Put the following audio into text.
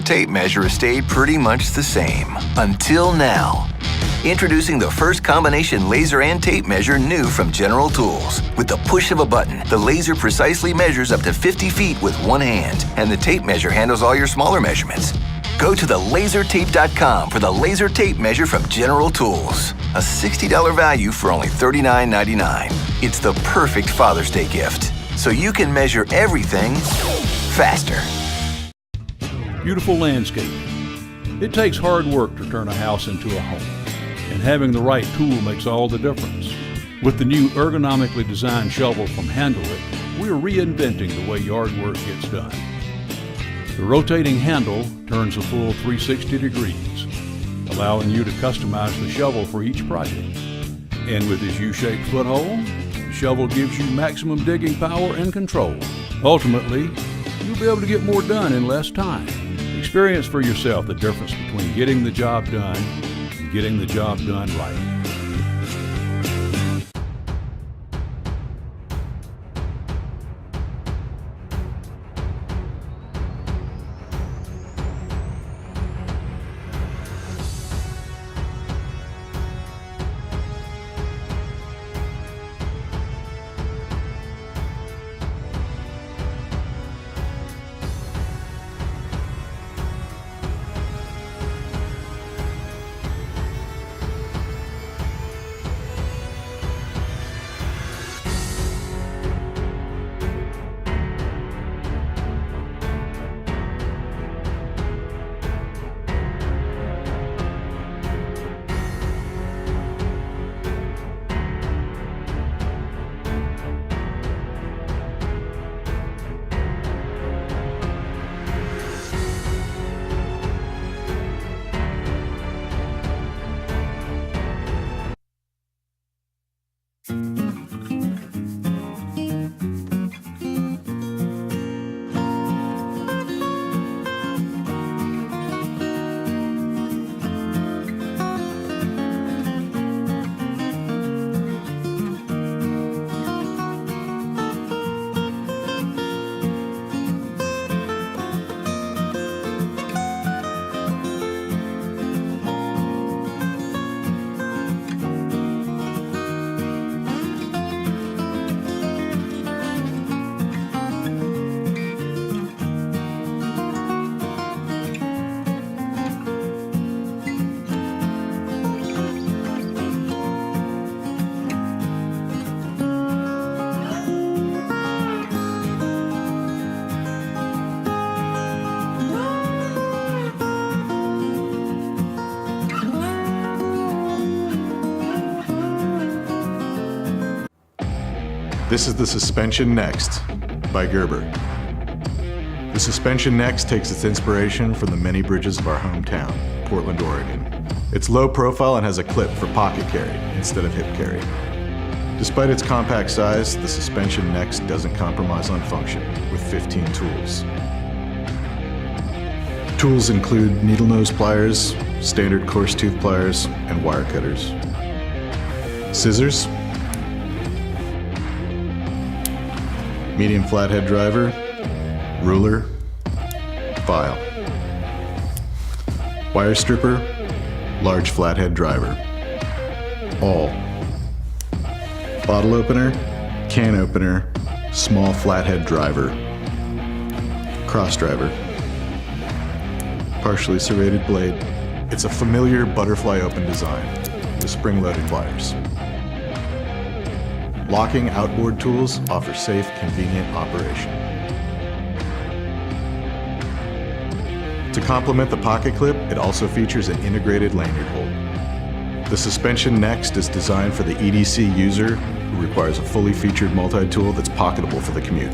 tape measure has stayed pretty much the same. Until now. Introducing the first combination laser and tape measure new from General Tools. With the push of a button, the laser precisely measures up to 50 feet with one hand, and the tape measure handles all your smaller measurements. Go to thelasertape.com for the laser tape measure from General Tools. A $60 value for only $39.99. It's the perfect Father's Day gift, so you can measure everything faster. Beautiful landscape. It takes hard work to turn a house into a home, and having the right tool makes all the difference. With the new ergonomically designed shovel from Handle It, we're reinventing the way yard work gets done. The rotating handle turns a full 360 degrees, allowing you to customize the shovel for each project. And with this U-shaped foothold, the shovel gives you maximum digging power and control. Ultimately, you'll be able to get more done in less time. Experience for yourself the difference between getting the job done and getting the job done right. This is the Suspension Next by Gerber. The Suspension Next takes its inspiration from the many bridges of our hometown, Portland, Oregon. It's low profile and has a clip for pocket carry instead of hip carry. Despite its compact size, the Suspension Next doesn't compromise on function with 15 tools. Tools include needle nose pliers, standard coarse tooth pliers, and wire cutters. Scissors, medium flathead driver, ruler, file. Wire stripper, large flathead driver. Awl. Bottle opener, can opener, small flathead driver. Cross driver. Partially serrated blade. It's a familiar butterfly open design with spring-loaded pliers. Locking outboard tools offer safe, convenient operation. To complement the pocket clip, it also features an integrated lanyard hold. The Suspension Next is designed for the EDC user who requires a fully featured multi-tool that's pocketable for the commute.